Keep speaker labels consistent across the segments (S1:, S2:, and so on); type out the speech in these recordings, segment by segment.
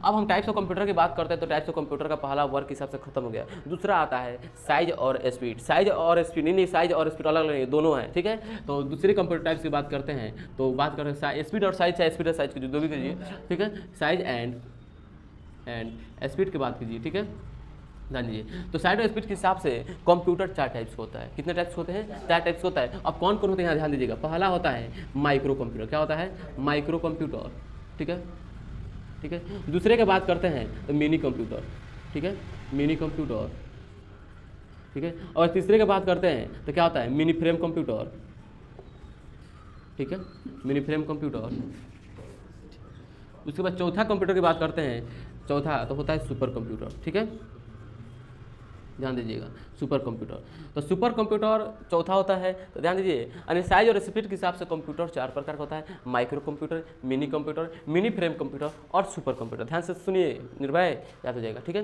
S1: अब हम types of computer की बात करते हैं तो टाइप्स ऑफ कंप्यूटर का पहला वर्ग हिसाब से खत्म हो गया। दूसरा आता है साइज और स्पीड। साइज और स्पीड नहीं, साइज और स्पीड अलग अलग दोनों हैं, ठीक है। तो दूसरे कंप्यूटर टाइप्स की बात करते हैं तो बात करते हैं स्पीड और साइज, चाहे स्पीड और साइज कीजिए, जो भी कीजिए, ठीक है। साइज एंड स्पीड की बात कीजिए, ठीक है, ध्यान दीजिए। तो साइज और स्पीड के हिसाब से कंप्यूटर 4 टाइप्स का होता है। कितने टाइप्स होते हैं? 4 टाइप्स होता है। अब कौन कौन होते हैं यहाँ ध्यान दीजिएगा। पहला होता है माइक्रो कंप्यूटर। क्या होता है? माइक्रो कंप्यूटर, ठीक है, ठीक है। दूसरे की बात करते हैं तो मिनी कंप्यूटर, ठीक है, मिनी कंप्यूटर, ठीक है। और तीसरे की बात करते हैं तो क्या होता है? मिनी फ्रेम कंप्यूटर, ठीक है, मिनी फ्रेम कंप्यूटर। उसके बाद चौथा कंप्यूटर की बात करते हैं, चौथा तो होता है सुपर कंप्यूटर, ठीक है, ध्यान दीजिएगा, सुपर कंप्यूटर। तो सुपर कंप्यूटर चौथा होता है। तो ध्यान दीजिए, यानी साइज और स्पीड के हिसाब से कंप्यूटर 4 प्रकार का होता है। Micro computer, mini computer, mini frame computer और सुपर कंप्यूटर। ध्यान से सुनिए, निर्भय याद हो जाएगा, ठीक है।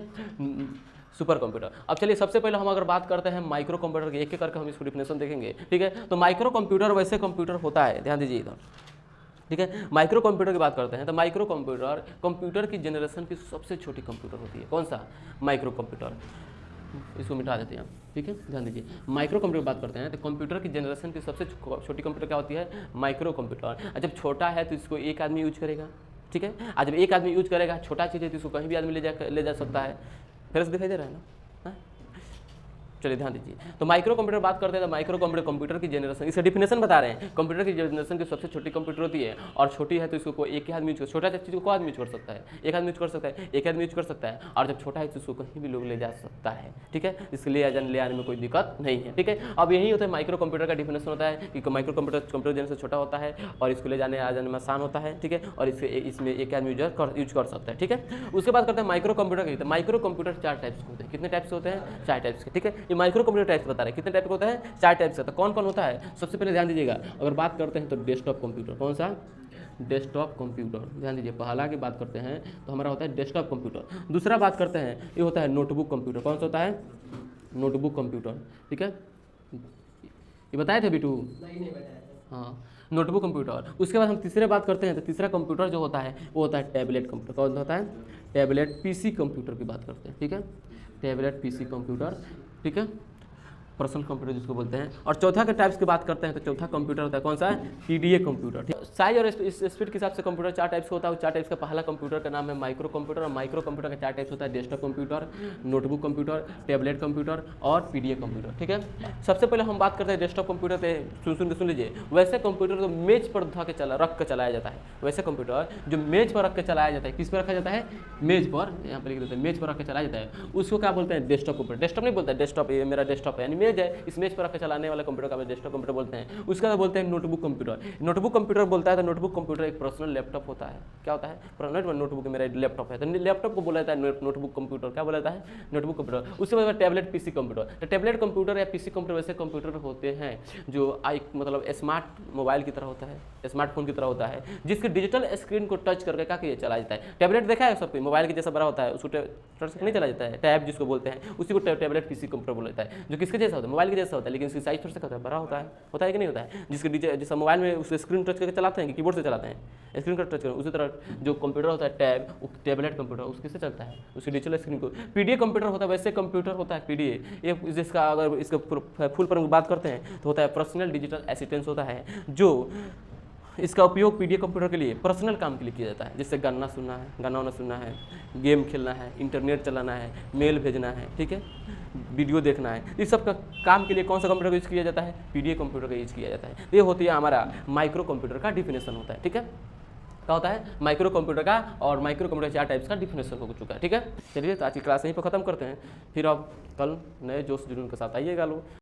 S1: Super computer. अब चलिए सबसे पहले हम अगर बात करते हैं माइक्रो कंप्यूटर की, एक एक करके हम इसको डिफिनेशन देखेंगे, ठीक है। तो माइक्रो कंप्यूटर वैसे कंप्यूटर होता है, ध्यान दीजिए इधर, ठीक है। माइक्रो कंप्यूटर की बात करते हैं तो माइक्रो कंप्यूटर कंप्यूटर की जनरेशन की सबसे छोटी कंप्यूटर होती है। कौन सा? Micro computer. इसको मिटा देते हैं हम, ठीक है, ध्यान दीजिए। माइक्रो कंप्यूटर की बात करते हैं तो कंप्यूटर की जनरेशन की सबसे छोटी कंप्यूटर क्या होती है? Micro computer. जब छोटा है तो इसको एक आदमी यूज करेगा, ठीक है। आज जब एक आदमी यूज करेगा, छोटा चीज़ है तो इसको कहीं भी आदमी ले जा सकता है। फिर से दिखाई दे रहा है ना? चलिए ध्यान दीजिए। तो माइक्रो कंप्यूटर बात करते हैं तो माइक्रो कंप्यूटर कंप्यूटर की जनरेशन, इसका डिफिनेशन बता रहे हैं। कंप्यूटर की जनरेशन की सबसे छोटी कंप्यूटर होती है और छोटी है तो इसको कोई एक ही आदमी यूज कर, छोटा चीज़ को कोई आदमी यूज कर सकता है, एक आदमी यूज कर सकता है, एक आदमी यूज कर सकता है। और जब छोटा है तो इसको कहीं भी लोग ले जा सकता है, ठीक है, इसके ले आने में कोई दिक्कत नहीं है, ठीक है। अब यही होता है माइक्रो कंप्यूटर का डिफिनेशन होता है कि माइक्रो कंप्यूटर जनरेशन छोटा होता है और इसको ले जाने आ जाने में आसान होता है, ठीक है, और इसमें एक आदमी यूज कर सकता है, ठीक है। उसके बाद करते हैं माइक्रो कंप्यूटर की। तो माइक्रो कंप्यूटर 4 टाइप्स के होते हैं। कितने टाइप्स होते हैं? 4 टाइप्स के, ठीक है। ये माइक्रो कंप्यूटर टाइप्स बता रहे हैं। कितने टाइप का होता है? 4 टाइप्स का। तो कौन कौन होता है? सबसे पहले ध्यान दीजिएगा, अगर बात करते हैं तो डेस्कटॉप कंप्यूटर। कौन सा? Desktop computer. ध्यान दीजिए, पहला की बात करते हैं तो हमारा होता है डेस्कटॉप कंप्यूटर। दूसरा बात करते हैं ये होता है नोटबुक कंप्यूटर। कौन सा होता है? नोटबुक कंप्यूटर, ठीक है, ये बताए थे बिटू? नहीं बताया। हाँ, नोटबुक कंप्यूटर। उसके बाद हम तीसरे बात करते हैं तो तीसरा कंप्यूटर जो होता है वो होता है टैबलेट कंप्यूटर। कौन होता है? टैबलेट पीसी कंप्यूटर की बात करते हैं, ठीक है, टैबलेट पीसी कंप्यूटर, ठीक है, पर्सनल कंप्यूटर जिसको बोलते हैं। और चौथा के टाइप्स की बात करते हैं तो चौथा कंप्यूटर होता है कौन सा है? पीडीए कंप्यूटर, ठीक है। साइज और स्पीड के हिसाब से कंप्यूटर 4 टाइप्स का होता है। 4 टाइप्स का पहला कंप्यूटर का नाम है माइक्रो कंप्यूटर। और माइक्रो कंप्यूटर का 4 टाइप्स होता है, desktop computer, notebook computer, tablet computer और पीडीए कंप्यूटर, ठीक है। सबसे पहले हम बात करते हैं डेस्कटॉप कंप्यूटर पे। सुन लीजिए, वैसे कंप्यूटर तो मेज पर रख के चलाया जाता है। वैसे कंप्यूटर जो मेज पर रख के चलाया जाता है, किस पर रखा जाता है? मेज पर, यहाँ पर लिख देते हैं, मेज पर रख के चलाया जाता है, उसको क्या बोलते हैं? Desktop computer. डेस्कटॉप नहीं बोलता है, डेस्कटॉप ये मेरा डेस्कटॉप है, यानी मेज है, इस मेज पर रख के चलाने वाला कंप्यूटर का डेस्कटॉप कंप्यूटर बोलते हैं। उसका बाद बोलते हैं नोटबुक कंप्यूटर। नोटबुक कंप्यूटर बोलता है तो नोटबुक कंप्यूटर एक पर्सनल लैपटॉप होता है। क्या होता है? नोटबुक मेरा लैपटॉप है तो लैपटॉप को बोला जाता है नोटबुक कंप्यूटर। क्या बोला जाता है? Notebook computer. उसके बाद टैबलेट पीसी कंप्यूटर। तो टैबलेट कंप्यूटर या पीसी कंप्यूटर वैसे कंप्यूटर होते हैं जो मतलब स्मार्ट मोबाइल की तरह होता है, स्मार्टफोन की तरह होता है, जिसके डिजिटल स्क्रीन को टच करके क्या किया चला जाता है। टैबलेट देखा है सबको, मोबाइल के जैसा बड़ा होता है, उसको टच से नहीं चला जाता है, टैब जिसको बोलते हैं, उसी को टैबलेट पीसी कंप्यूटर बोला जाता है, जो किसके जैसा होता है? मोबाइल के जैसा होता है, लेकिन इसकी साइज थोड़ा सा बड़ा होता है कि नहीं होता है? जिसके जैसा मोबाइल में उसको स्क्रीन टच करके चलाते हैं कि कीबोर्ड से चलाते हैं, स्क्रीन का टच करके, उसी तरह जो कंप्यूटर होता है टैब, टैबलेट कंप्यूटर उसके से चलता है, उसकी डिजिटल स्क्रीन को। पीडीए कंप्यूटर होता है, वैसे कंप्यूटर होता है पीडीए, ये जिसका अगर इसका फुल पर बात करते हैं तो होता है पर्सनल डिजिटल असिस्टेंस होता है, जो इसका उपयोग पीडीए कंप्यूटर के लिए पर्सनल काम के लिए किया जाता है, जैसे गाना सुनना है, गेम खेलना है, इंटरनेट चलाना है, मेल भेजना है, ठीक है, वीडियो देखना है, इस सब का काम के लिए कौन सा कंप्यूटर का यूज़ किया जाता है? पीडीए कंप्यूटर का यूज़ किया जाता है। ये होती है हमारा माइक्रो कंप्यूटर का डिफिनेशन होता है, ठीक है। क्या होता है? माइक्रो कंप्यूटर का। और माइक्रो कंप्यूटर 4 टाइप्स का डिफिनेशन हो चुका है, ठीक है। चलिए तो आज की क्लास यहीं पर खत्म करते हैं, फिर अब कल नए जोश जुनून के साथ आइएगा लोग।